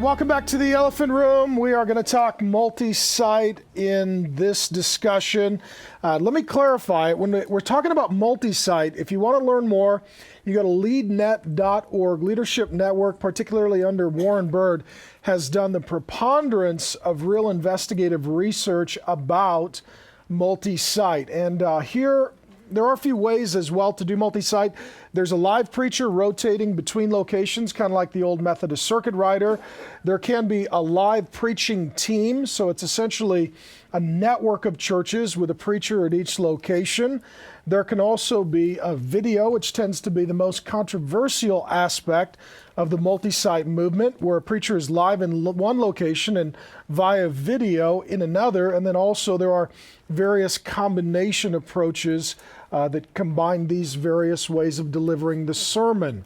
Welcome back to the Elephant Room. We are going to talk multi-site in this discussion. Let me clarify. When we're talking about multi-site, if you want to learn more, you go to leadnet.org. Leadership Network, particularly under Warren Bird, has done the preponderance of real investigative research about multi-site. And here, there are a few ways as well to do multi-site. There's a live preacher rotating between locations, kind of like the old Methodist circuit rider. There can be a live preaching team, so it's essentially a network of churches with a preacher at each location. There can also be a video, which tends to be the most controversial aspect of the multi-site movement, where a preacher is live in one location and via video in another. And then also there are various combination approaches that combine these various ways of delivering the sermon.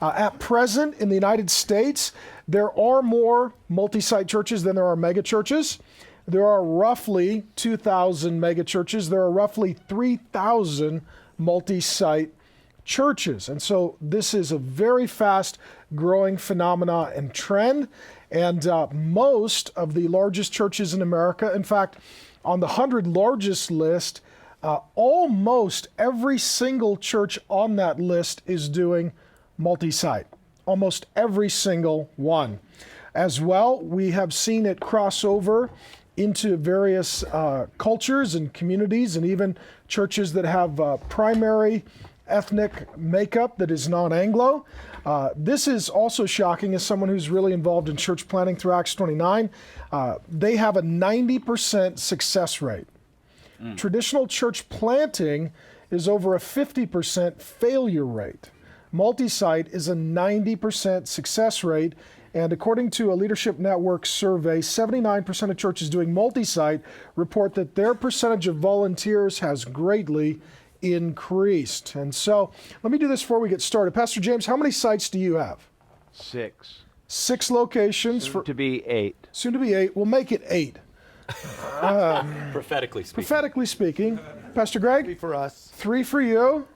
At present, in the United States, there are more multi-site churches than there are megachurches. There are roughly 2,000 megachurches. There are roughly 3,000 multi-site churches. And so this is a very fast growing phenomena and trend. And most of the largest churches in America, in fact, on the 100 largest list, almost every single church on that list is doing multi-site. Almost every single one. As well, we have seen it cross over into various cultures and communities, and even churches that have primary ethnic makeup that is non-Anglo. This is also shocking as someone who's really involved in church planning through Acts 29. They have a 90% success rate. Traditional church planting is over a 50% failure rate. Multi-site is a 90% success rate. And according to a Leadership Network survey, 79% of churches doing multi-site report that their percentage of volunteers has greatly increased. And so let me do this before we get started. Pastor James, how many sites do you have? 6. 6 locations. Soon to be 8. Soon to be 8. We'll make it 8. Prophetically speaking. Prophetically speaking. Pastor Greg? 3 for us. 3 for you.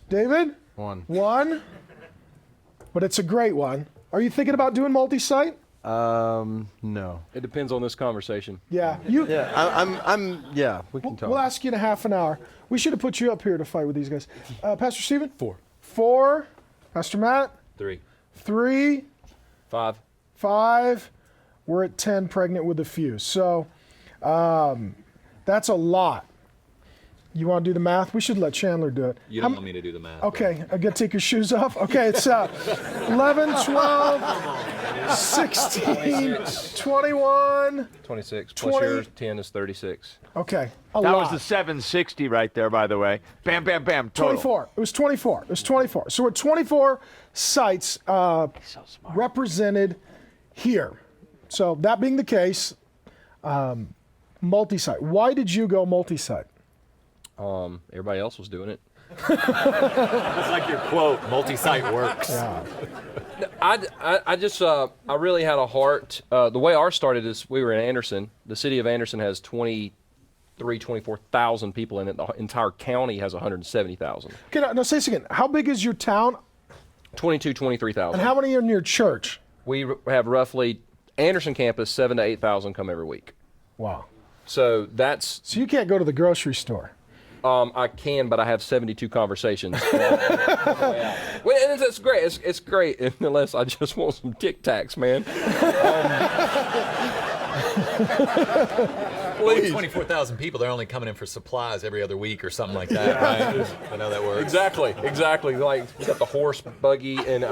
David? 1. 1. But it's a great one. Are you thinking about doing multi-site? No. It depends on this conversation. Yeah. Yeah, we can talk. We'll ask you in a half an hour. We should have put you up here to fight with these guys. Pastor Stephen? 4. 4. Pastor Matt? 3. 3. 5. 5. We're at 10, pregnant with a few. So that's a lot. You want to do the math? We should let Chandler do it. You don't want me to do the math. Okay, I got to take your shoes off. Okay, it's 11, 12, 16, 21. 26. 20. Plus yours, 10 is 36. Okay, that lot. was the 760 right there, by the way. Bam, bam, bam, total. 24. It was 24. It was 24. So we're 24 sites represented here. So that being the case, multi-site. Why did you go multi-site? Everybody else was doing it. It's like your quote, multi-site works. Yeah. I really had a heart. The way ours started is we were in Anderson. The city of Anderson has 24,000 people in it. The entire county has 170,000. Okay, now say this again. How big is your town? 23,000. And how many are in your church? We have roughly, Anderson campus, 7,000 to 8,000 come every week. Wow. So you can't go to the grocery store. I can, but I have 72 conversations. Well, it's great. It's great, unless I just want some Tic Tacs, man. Please. 24,000 people, they're only coming in for supplies every other week or something like that, right? I know that works. Exactly. Like, we got the horse buggy. And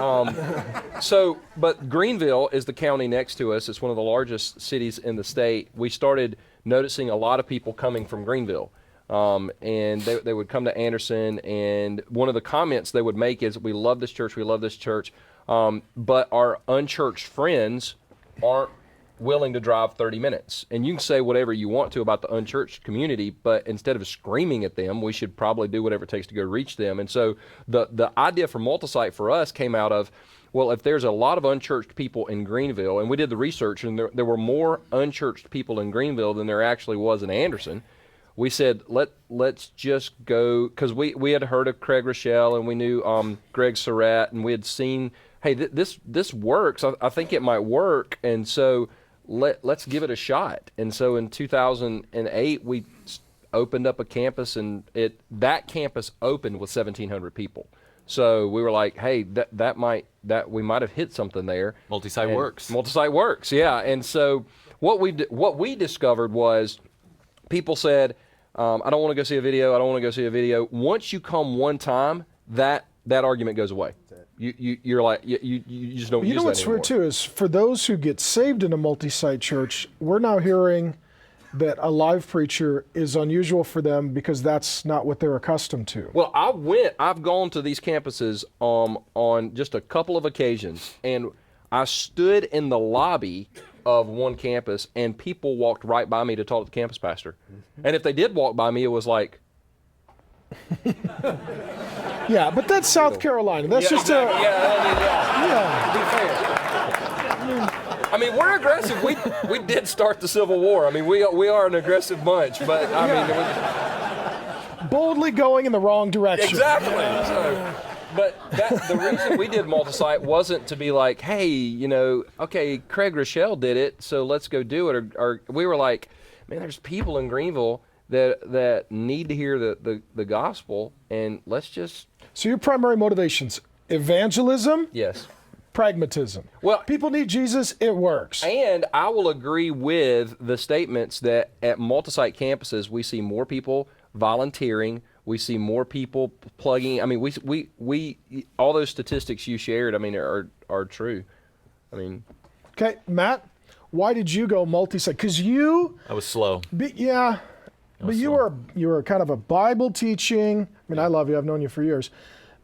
but Greenville is the county next to us. It's one of the largest cities in the state. We started noticing a lot of people coming from Greenville. And they would come to Anderson, and one of the comments they would make is, we love this church, but our unchurched friends aren't willing to drive 30 minutes. And you can say whatever you want to about the unchurched community, but instead of screaming at them, we should probably do whatever it takes to go reach them. And so the idea for multi-site for us came out of, well, if there's a lot of unchurched people in Greenville, and we did the research, and there were more unchurched people in Greenville than there actually was in Anderson, we said, let's just go, because we had heard of Craig Rochelle, and we knew Greg Surratt, and we had seen, hey, this works. I think it might work, and so let's give it a shot. And so in 2008, we opened up a campus, and that campus opened with 1,700 people. So we were like, hey, that we might have hit something there. Multi-site works. Multi-site works, yeah. And so what we discovered was, people said, I don't want to go see a video. Once you come one time, that argument goes away. You're like, you just don't use that anymore. You know what's weird too is, for those who get saved in a multi-site church, we're now hearing that a live preacher is unusual for them because that's not what they're accustomed to. Well, I've gone to these campuses on just a couple of occasions, and I stood in the lobby of one campus, and people walked right by me to talk to the campus pastor. And if they did walk by me, it was like... Yeah, but that's South Carolina. That's just a... I mean, we're aggressive. We did start the Civil War. I mean, we are an aggressive bunch, but I mean... It was... boldly going in the wrong direction. Exactly. So, but the reason we did multi-site wasn't to be like, hey, okay, Craig Rochelle did it, so let's go do it. Or we were like, man, there's people in Greenville that need to hear the gospel, and let's just... So your primary motivations, evangelism? Yes. Pragmatism. Well, people need Jesus, it works. And I will agree with the statements that at multi-site campuses, we see more people volunteering. We see more people plugging. I mean, we all those statistics you shared, I mean, are true. I mean. Okay, Matt, why did you go multi-site? Because I was slow. But you were kind of a Bible teaching. I mean, I love you. I've known you for years.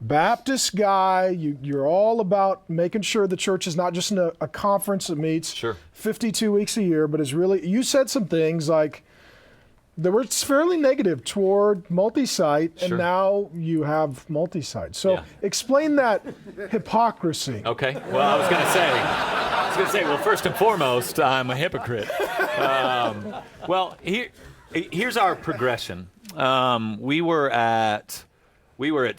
Baptist guy. You're all about making sure the church is not just a conference that meets 52 weeks a year, but is really. You said some things like, they were fairly negative toward multi-site, and now you have multi-site. So explain that hypocrisy. Okay. Well, I was going to say, well, first and foremost, I'm a hypocrite. Well, here's our progression. We were at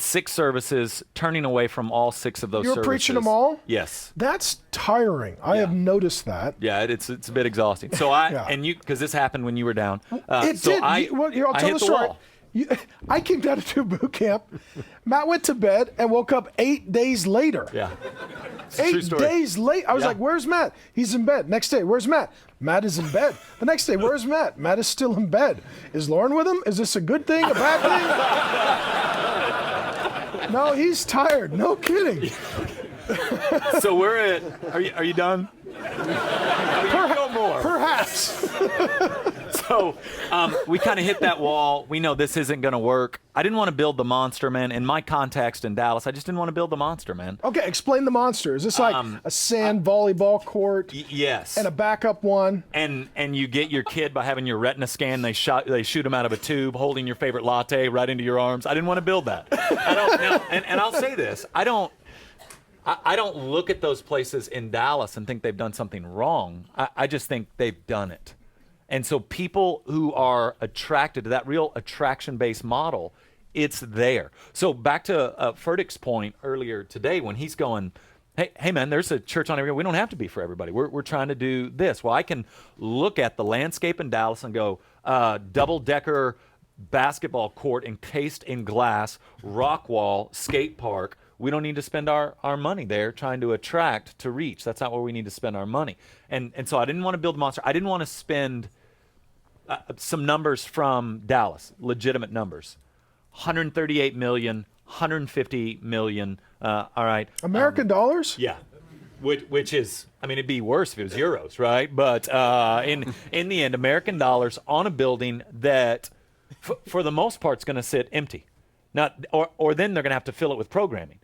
6 services, turning away from all 6 of those services. You were preaching them all? Yes. That's tiring. I have noticed that. Yeah, it's a bit exhausting. So and you, because this happened when you were down. It so did. I'll tell the story. I came down to boot camp. Matt went to bed and woke up 8 days later. Yeah. 8 days late. I was like, where's Matt? He's in bed. Next day, where's Matt? Matt is in bed. The next day, where's Matt? Matt is still in bed. Is Lauren with him? Is this a good thing, a bad thing? No, he's tired. No kidding. So we're at, are you done? Perhaps. So we kind of hit that wall. We know this isn't going to work. I didn't want to build the monster, man. In my context in Dallas, I just didn't want to build the monster, man. Okay, explain the monster. Is this like a sand volleyball court? Yes. And a backup one? And you get your kid by having your retina scan. They shoot him out of a tube, holding your favorite latte right into your arms. I didn't want to build that. And I'll say this. I don't look at those places in Dallas and think they've done something wrong. I just think they've done it. And so people who are attracted to that real attraction-based model, it's there. So back to Furtick's point earlier today when he's going, hey man, there's a church on every. We don't have to be for everybody. We're trying to do this. Well, I can look at the landscape in Dallas and go, double-decker basketball court encased in glass, rock wall, skate park. We don't need to spend our money there trying to attract to reach. That's not where we need to spend our money. And so I didn't want to build a monster. I didn't want to spend some numbers from Dallas, legitimate numbers. 138 million, 150 million. All right. American dollars? Yeah. Which is, I mean, it'd be worse if it was euros, right? But in the end, American dollars on a building that, for the most part, is going to sit empty. Or then they're going to have to fill it with programming.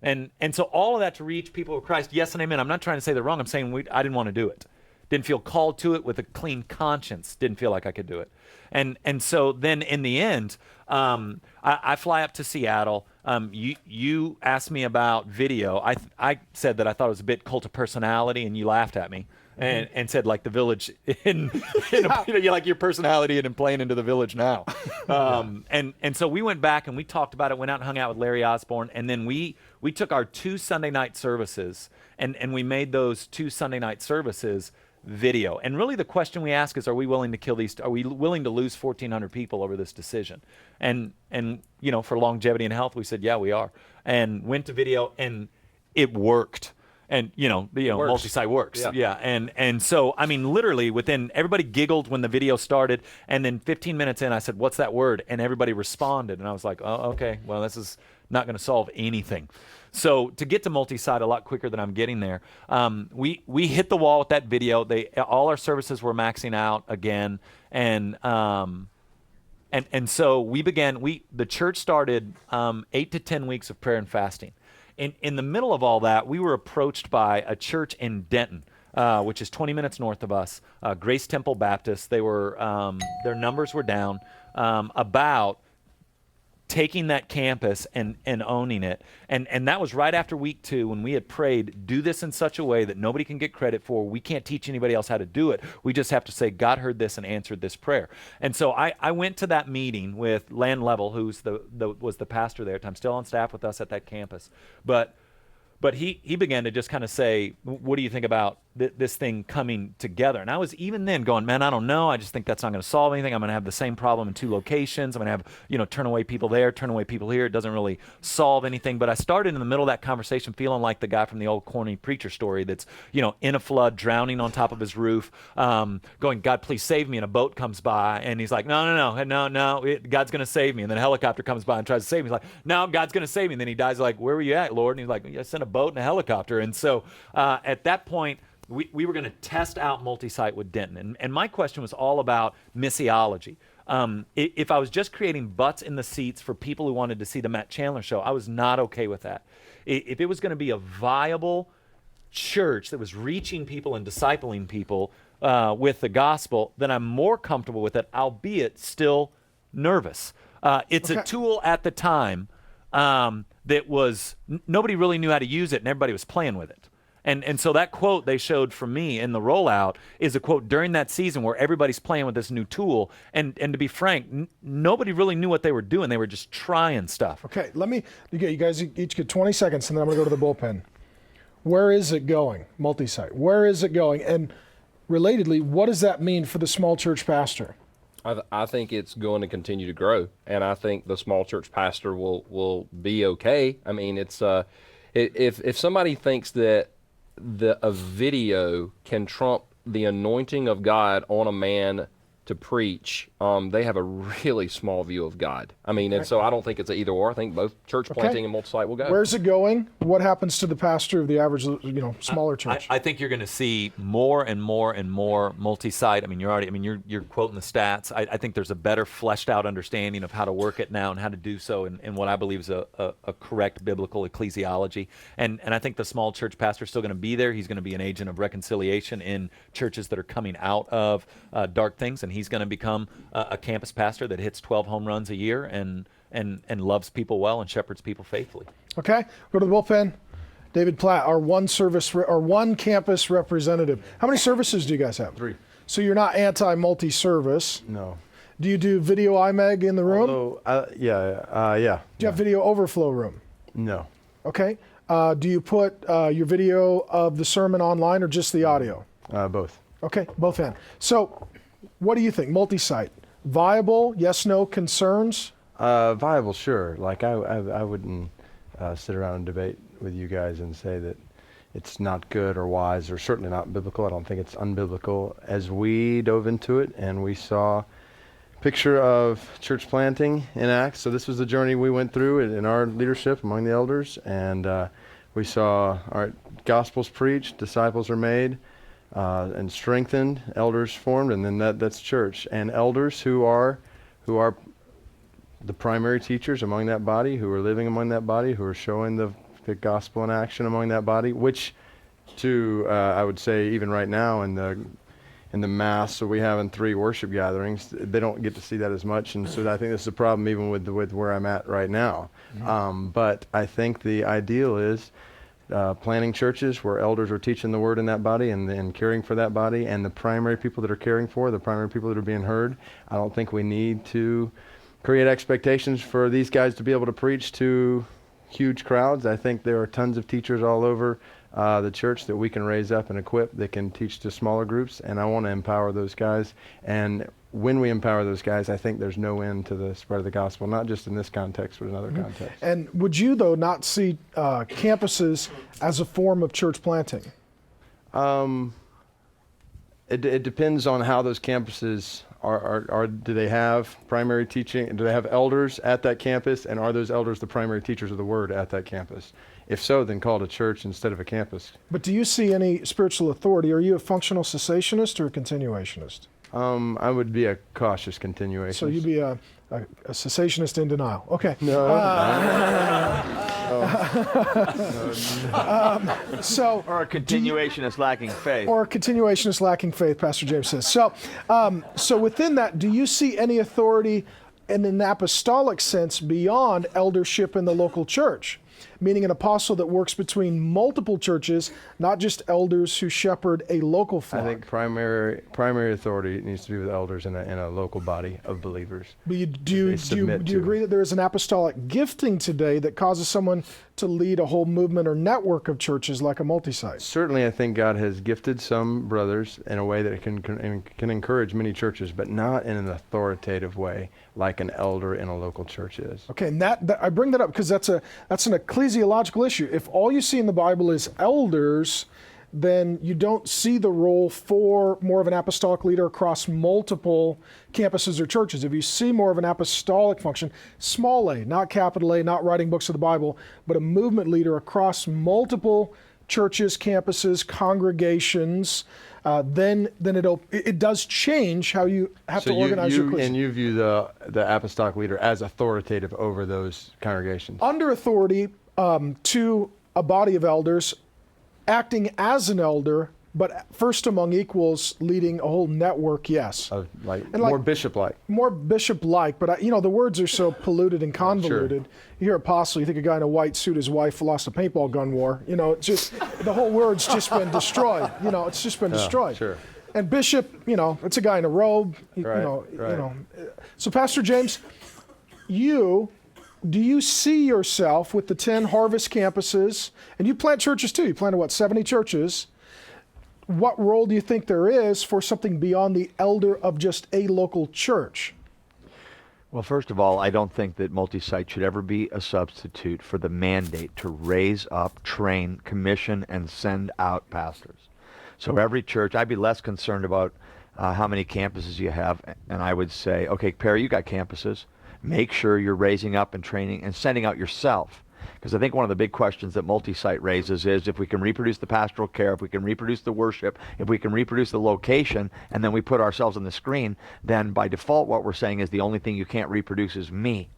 And so all of that to reach people with Christ, yes and amen. I'm not trying to say they're wrong. I'm saying I didn't want to do it. Didn't feel called to it with a clean conscience. Didn't feel like I could do it. And so then in the end, I fly up to Seattle. You asked me about video. I said that I thought it was a bit cult of personality, and you laughed at me and said like the village like your personality and playing into the village now. And so we went back and we talked about it. Went out and hung out with Larry Osborne, and then we took our 2 Sunday night services and we made those 2 Sunday night services video. And really the question we ask is, are we willing to lose 1,400 people over this decision? And for longevity and health, we said, yeah, we are. And went to video, and it worked. And multi-site works. Yeah. And so, I mean, literally everybody giggled when the video started, and then 15 minutes in, I said, what's that word? And everybody responded. And I was like, oh, okay, well, this is not going to solve anything. So to get to multi-site a lot quicker than I'm getting there, we hit the wall with that video. All our services were maxing out again, and so we began. The church started 8 to 10 weeks of prayer and fasting. In the middle of all that, we were approached by a church in Denton, which is 20 minutes north of us, Grace Temple Baptist. They were their numbers were down, about taking that campus and owning it. And that was right after week 2 when we had prayed, do this in such a way that nobody can get credit for. We can't teach anybody else how to do it. We just have to say, God heard this and answered this prayer. And so I went to that meeting with Lan Level, who's was the pastor there at the time, still on staff with us at that campus. But he began to just kind of say, what do you think about this thing coming together? And I was even then going, man, I don't know. I just think that's not going to solve anything. I'm going to have the same problem in 2 locations. I'm going to have, turn away people there, turn away people here. It doesn't really solve anything. But I started in the middle of that conversation feeling like the guy from the old corny preacher story that's, in a flood, drowning on top of his roof, going, God, please save me. And a boat comes by, and he's like, no, God's going to save me. And then a helicopter comes by and tries to save me. He's like, no, God's going to save me. And then he dies like, where were you at, Lord? And he's like, I sent a boat and a helicopter. And so at that point, we were going to test out multi-site with Denton. And my question was all about missiology. If I was just creating butts in the seats for people who wanted to see the Matt Chandler show, I was not okay with that. If it was going to be a viable church that was reaching people and discipling people with the gospel, then I'm more comfortable with it, albeit still nervous. It's a tool at the time that was, nobody really knew how to use it, and everybody was playing with it. And so that quote they showed from me in the rollout is a quote during that season where everybody's playing with this new tool. And to be frank, nobody really knew what they were doing. They were just trying stuff. Okay, you guys each get 20 seconds, and then I'm going to go to the bullpen. Where is it going, multi-site? Where is it going? And relatedly, what does that mean for the small church pastor? I think it's going to continue to grow, and I think the small church pastor will be okay. I mean, it's if somebody thinks that a video can trump the anointing of God on a man to preach, they have a really small view of God. I mean, and so I don't think it's an either or. I think both church planting and multi-site will go. Where's it going? What happens to the pastor of the average, smaller church? I think you're going to see more and more and more multi-site. I mean, you're quoting the stats. I think there's a better fleshed out understanding of how to work it now and how to do so in what I believe is a correct biblical ecclesiology. And I think the small church pastor is still going to be there. He's going to be an agent of reconciliation in churches that are coming out of dark things, and he's going to become a campus pastor that hits 12 home runs a year and loves people well and shepherds people faithfully. Okay, go to the bullpen. David Platt, our one campus representative. How many services do you guys have? 3. So you're not anti-multi-service. No. Do you do video IMEG in the room? Yeah. Do you have video overflow room? No. Okay. Do you put your video of the sermon online or just the audio? Both. Okay, both in. So what do you think? Multi-site, viable? Yes, no, concerns? Viable, sure. Like I wouldn't sit around and debate with you guys and say that it's not good or wise or certainly not biblical. I don't think it's unbiblical. As we dove into it and we saw a picture of church planting in Acts, so this was the journey we went through in our leadership among the elders, and we saw our gospels preached, disciples are made, and strengthened, elders formed, and then that's church. And elders who are the primary teachers among that body, who are living among that body, who are showing the gospel in action among that body, which I would say even right now in the mass, so we have in 3 worship gatherings, they don't get to see that as much, and so I think this is a problem even with where I'm at right now. But I think the ideal is planting churches where elders are teaching the word in that body and caring for that body, and the primary people that are caring for, the primary people that are being heard. I don't think we need to create expectations for these guys to be able to preach to huge crowds. I think there are tons of teachers all over the church that we can raise up and equip that can teach to smaller groups, and I want to empower those guys. And when we empower those guys, I think there's no end to the spread of the gospel, not just in this context, but in other contexts. And would you, though, not see campuses as a form of church planting? It depends on how those campuses are. Do they have primary teaching? Do they have elders at that campus? And are those elders the primary teachers of the word at that campus? If so, then call it a church instead of a campus. But do you see any spiritual authority? Are you a functional cessationist or a continuationist? I would be a cautious continuationist. So you'd be a cessationist in denial. Okay. No. Or a continuationist lacking faith. Or a continuationist lacking faith, Pastor James says. So within that, do you see any authority in an apostolic sense beyond eldership in the local church? Meaning an apostle that works between multiple churches, not just elders who shepherd a local flock. I think primary authority needs to be with elders in a local body of believers. But do you agree that there is an apostolic gifting today that causes someone to lead a whole movement or network of churches like a multi-site? Certainly, I think God has gifted some brothers in a way that it can encourage many churches, but not in an authoritative way like an elder in a local church is. Okay, and that I bring that up because that's an ecclesiological issue. If all you see in the Bible is elders, then you don't see the role for more of an apostolic leader across multiple campuses or churches. If you see more of an apostolic function, small a, not capital A, not writing books of the Bible, but a movement leader across multiple churches, campuses, congregations, then it does change how you have to organize your ecclesia. And you view the apostolic leader as authoritative over those congregations? Under authority to a body of elders, acting as an elder, but first among equals, leading a whole network, yes. More bishop-like. More bishop-like, but the words are so polluted and convoluted. Sure. You hear apostle, you think a guy in a white suit, his wife lost a paintball gun war. It's just, the whole word's just been destroyed. It's just been destroyed. Sure. And bishop, it's a guy in a robe. Right. So Pastor James, do you see yourself with the 10 Harvest campuses, and you plant churches too, you planted 70 churches. What role do you think there is for something beyond the elder of just a local church? Well, first of all, I don't think that multi-site should ever be a substitute for the mandate to raise up, train, commission, and send out pastors. So every church, I'd be less concerned about how many campuses you have, and I would say, okay, Perry, you got campuses. Make sure you're raising up and training and sending out yourself. Because I think one of the big questions that multi-site raises is if we can reproduce the pastoral care, if we can reproduce the worship, if we can reproduce the location, and then we put ourselves on the screen, then by default what we're saying is the only thing you can't reproduce is me.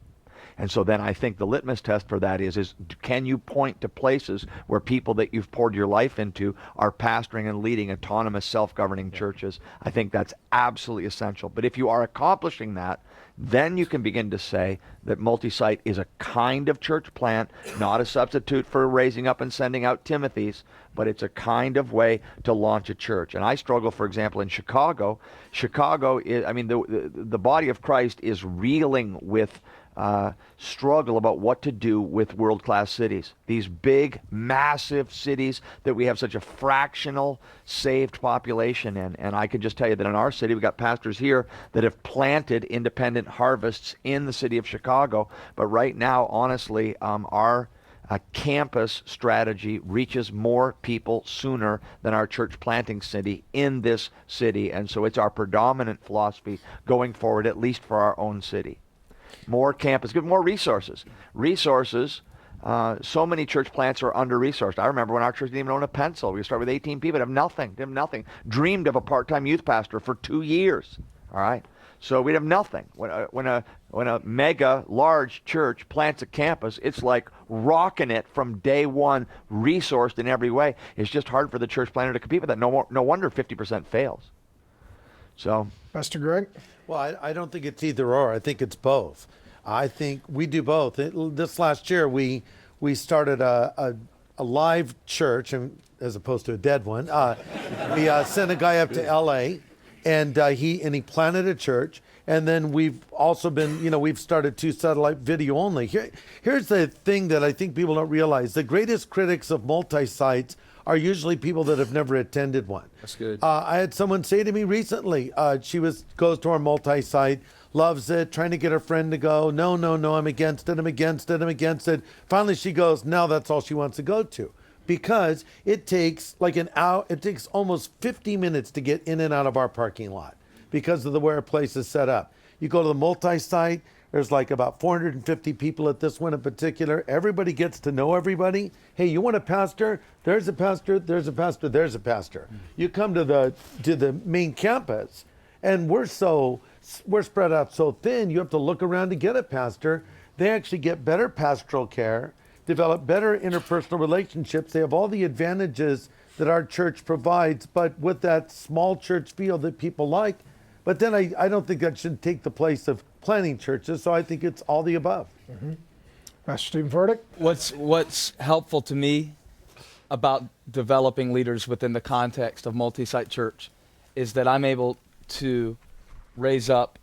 And so then I think the litmus test for that is can you point to places where people that you've poured your life into are pastoring and leading autonomous, self-governing churches? I think that's absolutely essential. But if you are accomplishing that, then you can begin to say that multi-site is a kind of church plant, not a substitute for raising up and sending out Timothys, but it's a kind of way to launch a church. And I struggle, for example, in Chicago. Chicago is, the body of Christ is reeling with struggle about what to do with world-class cities. These big, massive cities that we have such a fractional saved population in. And I can just tell you that in our city, we've got pastors here that have planted independent harvests in the city of Chicago. But right now, honestly, our a campus strategy reaches more people sooner than our church planting city in this city. And so it's our predominant philosophy going forward, at least for our own city. More campus, give more resources. So many church plants are under-resourced. I remember when our church didn't even own a pencil. We started with 18 people, have nothing. Dreamed of a part-time youth pastor for 2 years. All right? So we'd have nothing. When a mega large church plants a campus, it's like rocking it from day one, resourced in every way. It's just hard for the church planter to compete with that. No wonder 50% fails. So, Pastor Greg? Well, I don't think it's either or. I think it's both. I think we do both. This last year, we started a live church, and as opposed to a dead one. We sent a guy up to L.A., and he planted a church. And then we've also been, we've started 2 satellite video only. Here's the thing that I think people don't realize. The greatest critics of multi-sites are usually people that have never attended one. That's good. I had someone say to me recently, she goes to our multi-site, loves it, trying to get her friend to go. No, I'm against it. Finally, she goes, now that's all she wants to go to. Because it takes like an hour, it takes almost 50 minutes to get in and out of our parking lot because of the way our place is set up. You go to the multi-site, there's like about 450 people at this one in particular. Everybody gets to know everybody. Hey, you want a pastor? There's a pastor, there's a pastor, there's a pastor. You come to the main campus, and we're spread out so thin, you have to look around to get a pastor. They actually get better pastoral care, develop better interpersonal relationships. They have all the advantages that our church provides, but with that small church feel that people like. But then I don't think that should take the place of planting churches, so I think it's all the above. Mm-hmm. Pastor Stephen Furtick? What's helpful to me about developing leaders within the context of multi-site church is that I'm able to raise up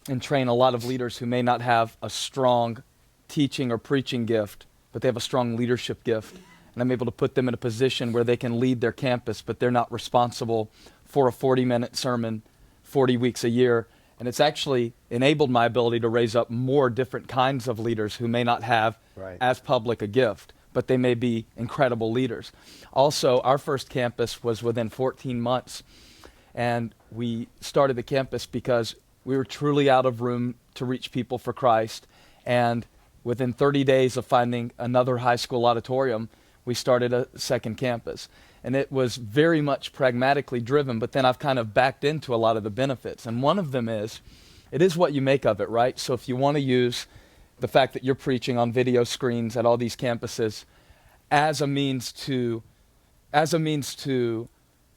and train a lot of leaders who may not have a strong teaching or preaching gift, but they have a strong leadership gift. And I'm able to put them in a position where they can lead their campus, but they're not responsible for a 40-minute sermon 40 weeks a year. And it's actually enabled my ability to raise up more different kinds of leaders who may not have as public a gift, but they may be incredible leaders. Also, our first campus was within 14 months. And we started the campus because we were truly out of room to reach people for Christ. And within 30 days of finding another high school auditorium, we started a second campus. And it was very much pragmatically driven, but then I've kind of backed into a lot of the benefits. And one of them is, it is what you make of it, right? So if you want to use the fact that you're preaching on video screens at all these campuses as a means to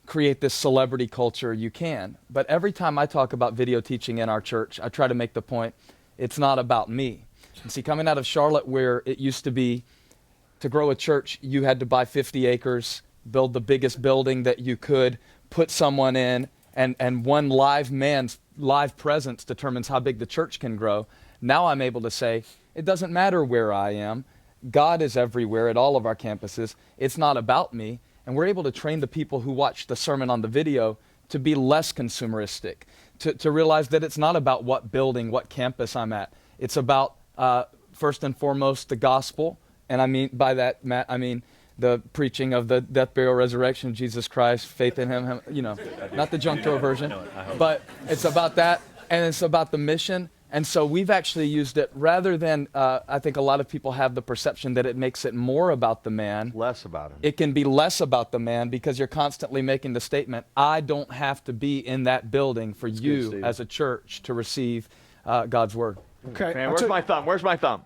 create this celebrity culture, you can. But every time I talk about video teaching in our church, I try to make the point, it's not about me. And see, coming out of Charlotte, where it used to be, to grow a church, you had to buy 50 acres, build the biggest building that you could, put someone in, and one live man's live presence determines how big the church can grow. Now I'm able to say, it doesn't matter where I am. God is everywhere at all of our campuses. It's not about me. And we're able to train the people who watch the sermon on the video to be less consumeristic, to realize that it's not about what building, what campus I'm at. It's about, first and foremost, the gospel. And I mean by that, Matt, I mean the preaching of the death, burial, resurrection of Jesus Christ, faith in him, not the junk drawer version. But it's about that, and it's about the mission. And so we've actually used it rather than, I think a lot of people have the perception that it makes it more about the man. Less about him. It can be less about the man because you're constantly making the statement, I don't have to be in that building for you as a church to receive God's word. Okay. Man, where's my thumb? Where's my thumb?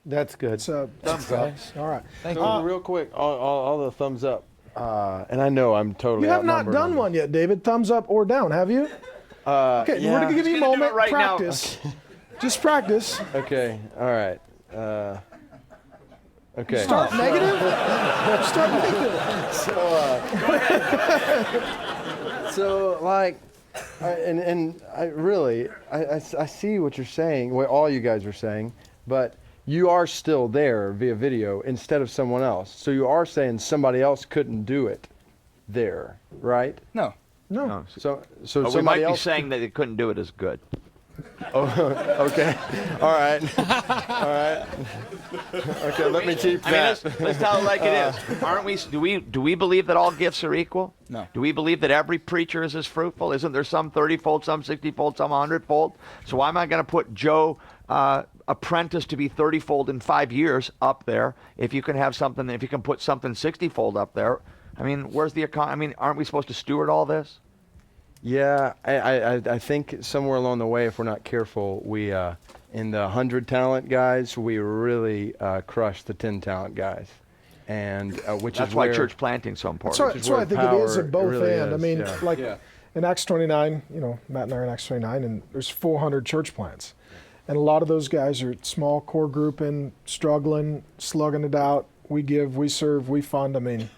That's good. Thumbs up. All right. Thank So you. real quick, all the thumbs up. And I know I'm totally You have not outnumbered done on- one yet, David. Thumbs up or down, have you? Okay, yeah. we're going to give you a He's gonna do moment. it right now. Practice. Just practice. Okay, all right. Okay. Start negative. Start negative. So like, I see what you're saying, what all you guys are saying, but you are still there via video instead of someone else. So you are saying somebody else couldn't do it there, right? No. No. So So we somebody might be else saying that they couldn't do it as good. Okay. All right. All right. Okay, let me keep that. Let's tell it like it is. Aren't we? Do we believe that all gifts are equal? No. Do we believe that every preacher is as fruitful? Isn't there some 30-fold, some 60-fold, some 100-fold? So why am I going to put Joe apprentice to be 30-fold in 5 years up there if you can have something? If you can put something 60-fold up there, I mean, where's the economy? I mean, aren't we supposed to steward all this? Yeah, I think somewhere along the way, if we're not careful, we in the 100 talent guys, we really crush the 10 talent guys, and which That's is why where church planting is so important. That's why I think it is a power both really and. I is, mean, yeah. like Yeah. in Acts 29, Matt and I are in Acts 29, and there's 400 church plants. And a lot of those guys are small core grouping, struggling, slugging it out. We give, we serve, we fund. I mean,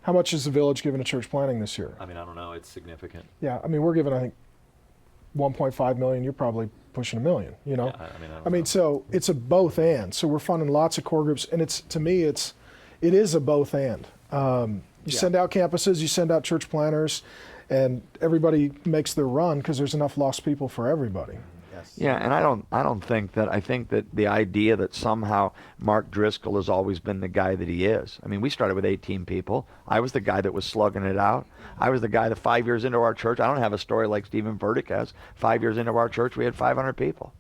how much is the village giving to church planting this year? I mean, I don't know. It's significant. Yeah, I mean, we're giving, I think, 1.5 million. You're probably pushing $1 million, Yeah, I I mean, so it's a both and. So we're funding lots of core groups, and to me, it is a both and. You send out campuses, you send out church planners, and everybody makes their run because there's enough lost people for everybody. Yeah, and I think that the idea that somehow Mark Driscoll has always been the guy that he is. I mean, we started with 18 people. I was the guy that was slugging it out. I was the guy that 5 years into our church, I don't have a story like Stephen Furtick has. 5 years into our church, we had 500 people.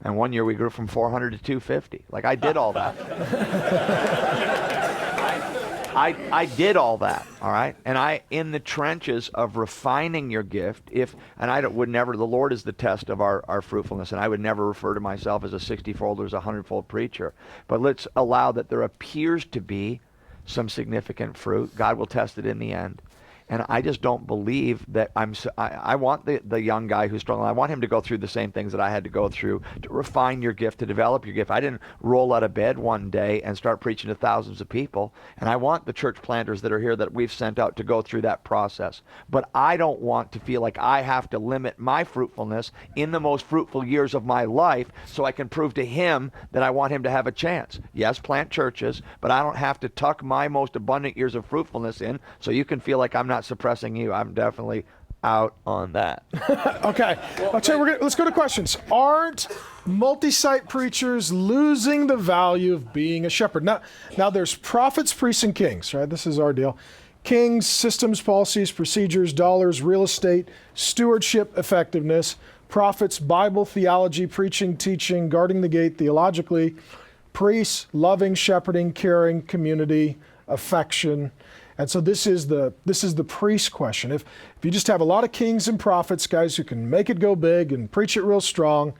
And 1 year we grew from 400 to 250. Like, I did all that. I did all that, all right? And in the trenches of refining your gift, the Lord is the test of our fruitfulness, and I would never refer to myself as a 60-fold or as a 100-fold preacher. But let's allow that there appears to be some significant fruit. God will test it in the end. And I just don't believe that I want the young guy who's struggling, I want him to go through the same things that I had to go through to refine your gift, to develop your gift. I didn't roll out of bed one day and start preaching to thousands of people. And I want the church planters that are here that we've sent out to go through that process. But I don't want to feel like I have to limit my fruitfulness in the most fruitful years of my life so I can prove to him that I want him to have a chance. Yes, plant churches, but I don't have to tuck my most abundant years of fruitfulness in so you can feel like I'm not suppressing you. I'm definitely out on that. Okay, I'll tell you, let's go to questions. Aren't multi-site preachers losing the value of being a shepherd? Now there's prophets, priests, and kings, right? This is our deal. Kings, systems, policies, procedures, dollars, real estate, stewardship, effectiveness. Prophets, Bible, theology, preaching, teaching, guarding the gate, theologically. Priests, loving, shepherding, caring, community, affection. And so this is the priest question. If you just have a lot of kings and prophets, guys who can make it go big and preach it real strong,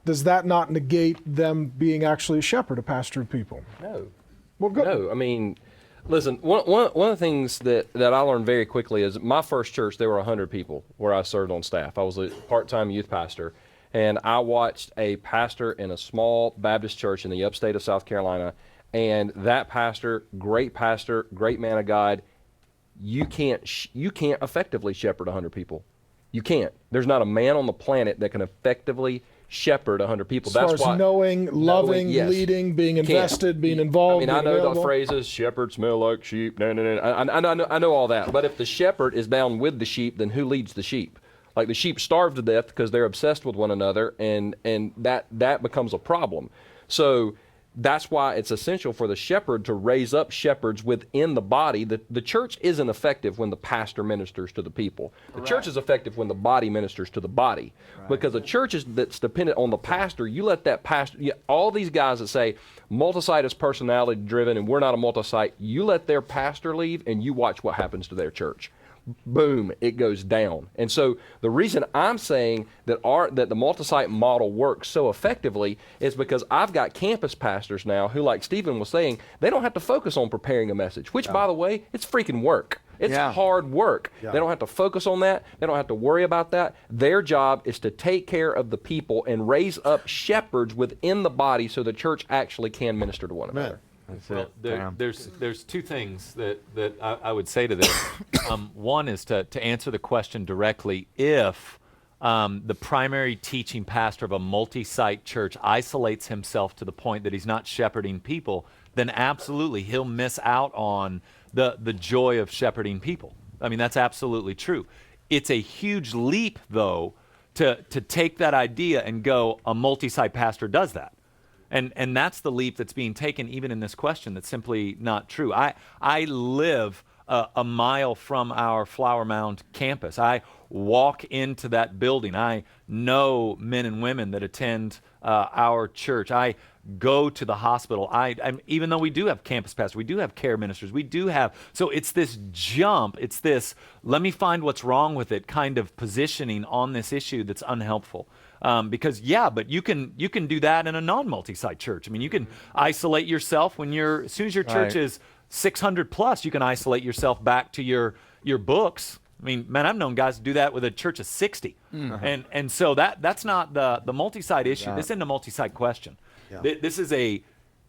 does that not negate them being actually a shepherd, a pastor of people? No. Well, go. No, I mean, listen, one of the things that I learned very quickly is my first church, there were 100 people where I served on staff. I was a part-time youth pastor, and I watched a pastor in a small Baptist church in the upstate of South Carolina. And that pastor, great man of God, you can't effectively shepherd 100 people. You can't. There's not a man on the planet that can effectively shepherd 100 people. As That's far why as knowing, loving, yes. leading, being invested, being involved. I mean, I being know available. the phrases, shepherds smell like sheep. No. I know all that. But if the shepherd is down with the sheep, then who leads the sheep? Like, the sheep starve to death because they're obsessed with one another, and that becomes a problem. So that's why it's essential for the shepherd to raise up shepherds within the body. The church isn't effective when the pastor ministers to the people. The church is effective when the body ministers to the body. Right. Because a church that's dependent on the pastor, you let that pastor, all these guys that say multi-site is personality driven and we're not a multi-site, you let their pastor leave and you watch what happens to their church. Boom, it goes down. And so the reason I'm saying that the multi-site model works so effectively is because I've got campus pastors now who, like Stephen was saying, they don't have to focus on preparing a message, which, by the way, it's freaking work. It's hard work. They don't have to focus on that. They don't have to worry about that. Their job is to take care of the people and raise up shepherds within the body so the church actually can minister to one another. Well, there's two things that I would say to this. One is to answer the question directly. If the primary teaching pastor of a multi-site church isolates himself to the point that he's not shepherding people, then absolutely he'll miss out on the joy of shepherding people. I mean, that's absolutely true. It's a huge leap, though, to take that idea and go, a multi-site pastor does that. And that's the leap that's being taken even in this question that's simply not true. I live a mile from our Flower Mound campus. I walk into that building. I know men and women that attend our church. I go to the hospital. Even though we do have campus pastors, we do have care ministers, we do have, so it's this jump, it's this, let me find what's wrong with it kind of positioning on this issue that's unhelpful. Because but you can do that in a non-multi-site church. I mean, you can isolate yourself as soon as your church is 600 plus, you can isolate yourself back to your books. I mean, man, I've known guys do that with a church of 60. And so that's not the multi-site issue. Yeah. This isn't a multi-site question. Yeah. This is a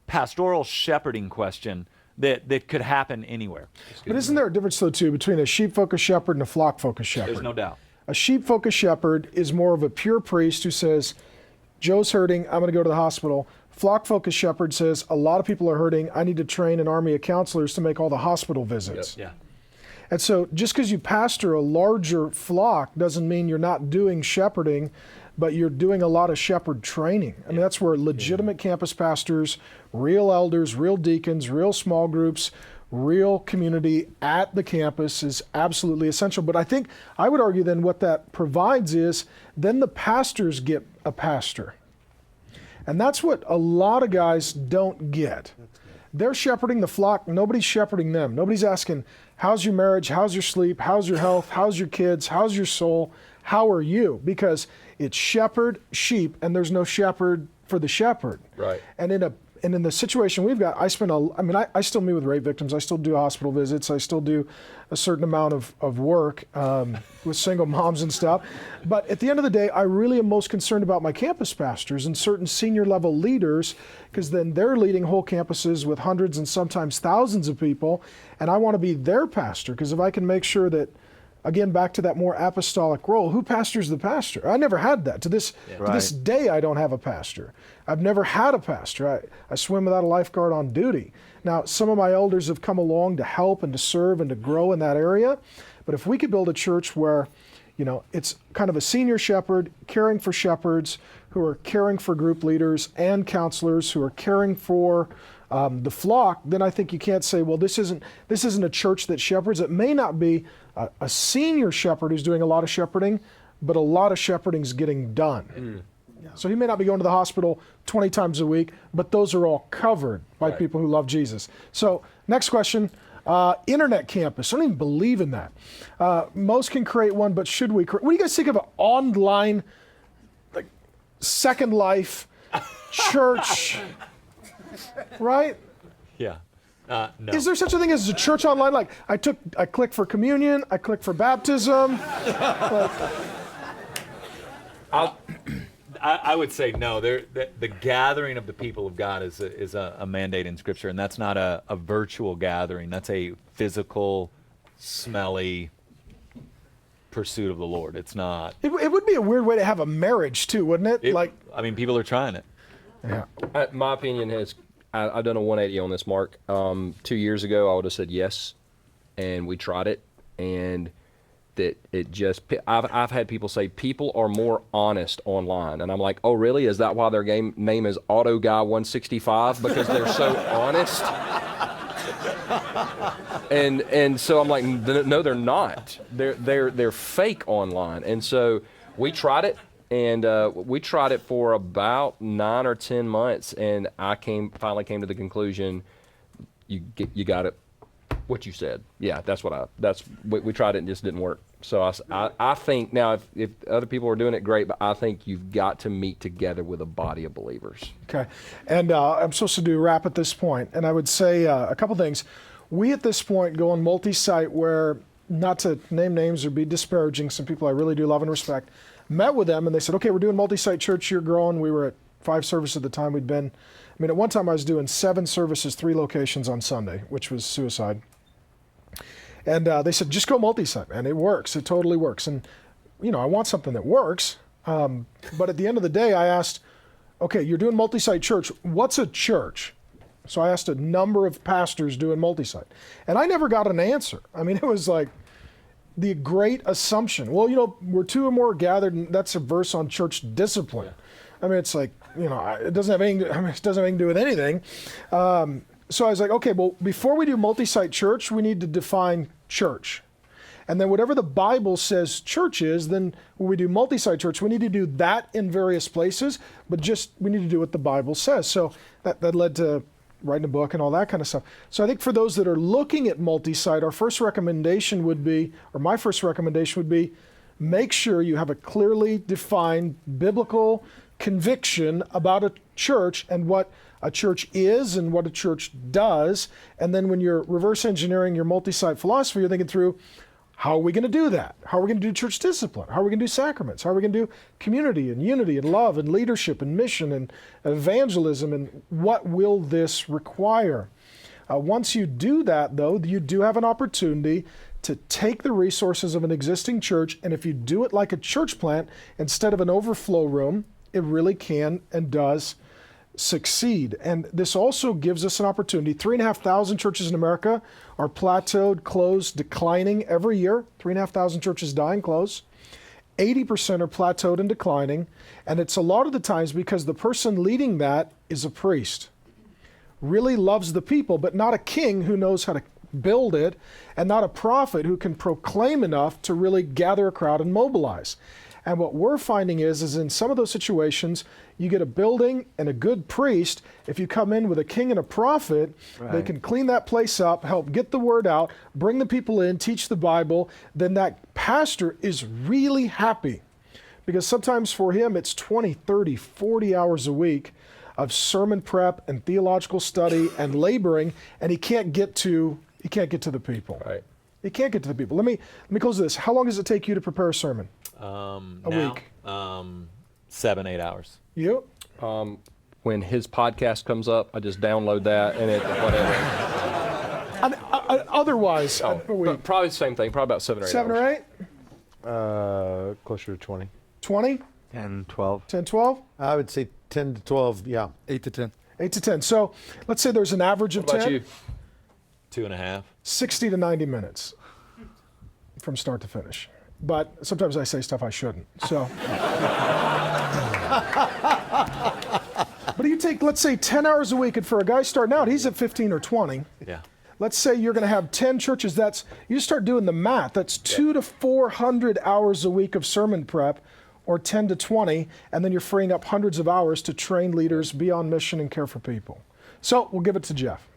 pastoral shepherding question that could happen anywhere. But isn't there a difference, though, too, between a sheep-focused shepherd and a flock-focused shepherd? There's no doubt. A sheep-focused shepherd is more of a pure priest who says, Joe's hurting, I'm going to go to the hospital. Flock-focused shepherd says, a lot of people are hurting, I need to train an army of counselors to make all the hospital visits. Yeah. And so just because you pastor a larger flock doesn't mean you're not doing shepherding, but you're doing a lot of shepherd training. I mean, that's where legitimate campus pastors, real elders, real deacons, real small groups, real community at the campus is absolutely essential. But I think I would argue then what that provides is then the pastors get a pastor. And that's what a lot of guys don't get. They're shepherding the flock. Nobody's shepherding them. Nobody's asking, how's your marriage? How's your sleep? How's your health? How's your kids? How's your soul? How are you? Because it's shepherd, sheep, and there's no shepherd for the shepherd. Right. And in the situation we've got, I still meet with rape victims. I still do hospital visits. I still do a certain amount of work with single moms and stuff. But at the end of the day, I really am most concerned about my campus pastors and certain senior level leaders, because then they're leading whole campuses with hundreds and sometimes thousands of people. And I want to be their pastor, because if I can make sure that, again, back to that more apostolic role, who pastors the pastor? I never had that. To this day, I don't have a pastor. I've never had a pastor. I swim without a lifeguard on duty. Now, some of my elders have come along to help and to serve and to grow in that area. But if we could build a church where, it's kind of a senior shepherd caring for shepherds who are caring for group leaders and counselors who are caring for the flock, then I think you can't say, well, this isn't a church that shepherds. It may not be a senior shepherd who's doing a lot of shepherding, but a lot of shepherding's getting done. So he may not be going to the hospital 20 times a week, but those are all covered by people who love Jesus. So next question, internet campus. I don't even believe in that. Most can create one, but should we create? What do you guys think of an online, like, Second Life, church, right? Yeah. No. Is there such a thing as a church online? Like, I click for communion, I click for baptism. I would say no. The gathering of the people of God is a mandate in Scripture, and that's not a virtual gathering. That's a physical, smelly pursuit of the Lord. It's not. It would be a weird way to have a marriage too, wouldn't it? People are trying it. Yeah. My opinion has, I've done a 180 on this, Mark. 2 years ago, I would have said yes, and we tried it, and that it just, I've had people say people are more honest online, and I'm like, oh really? Is that why their name is Auto Guy 165? Because they're so honest? And so I'm like, no, they're not. They're fake online. And so we tried it, and we tried it for about 9 or 10 months, and I finally came to the conclusion, you got it. What you said. Yeah, we tried it and just didn't work. So I think now if other people are doing it, great, but I think you've got to meet together with a body of believers. Okay. And I'm supposed to do wrap at this point, and I would say a couple things. We at this point go on multi-site where, not to name names or be disparaging, some people I really do love and respect, met with them and they said, okay, we're doing multi-site church, you're growing. We were at 5 services at the time we'd been. I mean, at one time I was doing 7 services, 3 locations on Sunday, which was suicide. And they said, just go multi-site, man. It works. It totally works. And, I want something that works. But at the end of the day, I asked, okay, you're doing multi-site church. What's a church? So I asked a number of pastors doing multi-site. And I never got an answer. I mean, it was like, the great assumption. Well, we're two or more gathered, and that's a verse on church discipline. I mean, it's like, it doesn't have anything to do with anything. So I was like, okay, well, before we do multi-site church, we need to define church. And then whatever the Bible says church is, then when we do multi-site church, we need to do that in various places, but we need to do what the Bible says. So that led to writing a book and all that kind of stuff. So I think for those that are looking at multi-site, my first recommendation would be, make sure you have a clearly defined biblical conviction about a church and what a church is and what a church does. And then when you're reverse engineering your multi-site philosophy, you're thinking through, how are we going to do that? How are we going to do church discipline? How are we going to do sacraments? How are we going to do community and unity and love and leadership and mission and evangelism? And what will this require? Once you do that, though, you do have an opportunity to take the resources of an existing church, and if you do it like a church plant instead of an overflow room, it really can and does succeed. And this also gives us an opportunity. 3,500 churches in America are plateaued, closed, declining every year. 3,500 churches die and close. 80% are plateaued and declining. And it's a lot of the times because the person leading that is a priest. Really loves the people, but not a king who knows how to build it, and not a prophet who can proclaim enough to really gather a crowd and mobilize. And what we're finding is in some of those situations, you get a building and a good priest. If you come in with a king and a prophet, they can clean that place up, help get the word out, bring the people in, teach the Bible. Then that pastor is really happy, because sometimes for him it's 20, 30, 40 hours a week of sermon prep and theological study and laboring, and he can't get to the people. Right. He can't get to the people. Let me close with this. How long does it take you to prepare a sermon? A week. 7-8 hours. You? When his podcast comes up, I just download that and it whatever. Otherwise, a week. But probably the same thing. Probably about 7 or 8 7 hours. or 8? Closer to 20. 20? 10, 12. 10, 12? I would say 10 to 12, yeah. 8 to 10. 8 to 10. So let's say there's an average of What about 10. you? 2.5. 60 to 90 minutes from start to finish. But sometimes I say stuff I shouldn't. So, but you take, let's say, 10 hours a week, and for a guy starting out, he's at 15 or 20. Yeah. Let's say you're going to have 10 churches. You start doing the math. That's 200 to 400 hours a week of sermon prep, or 10 to 20, and then you're freeing up hundreds of hours to train leaders, be on mission, and care for people. So we'll give it to Jeff.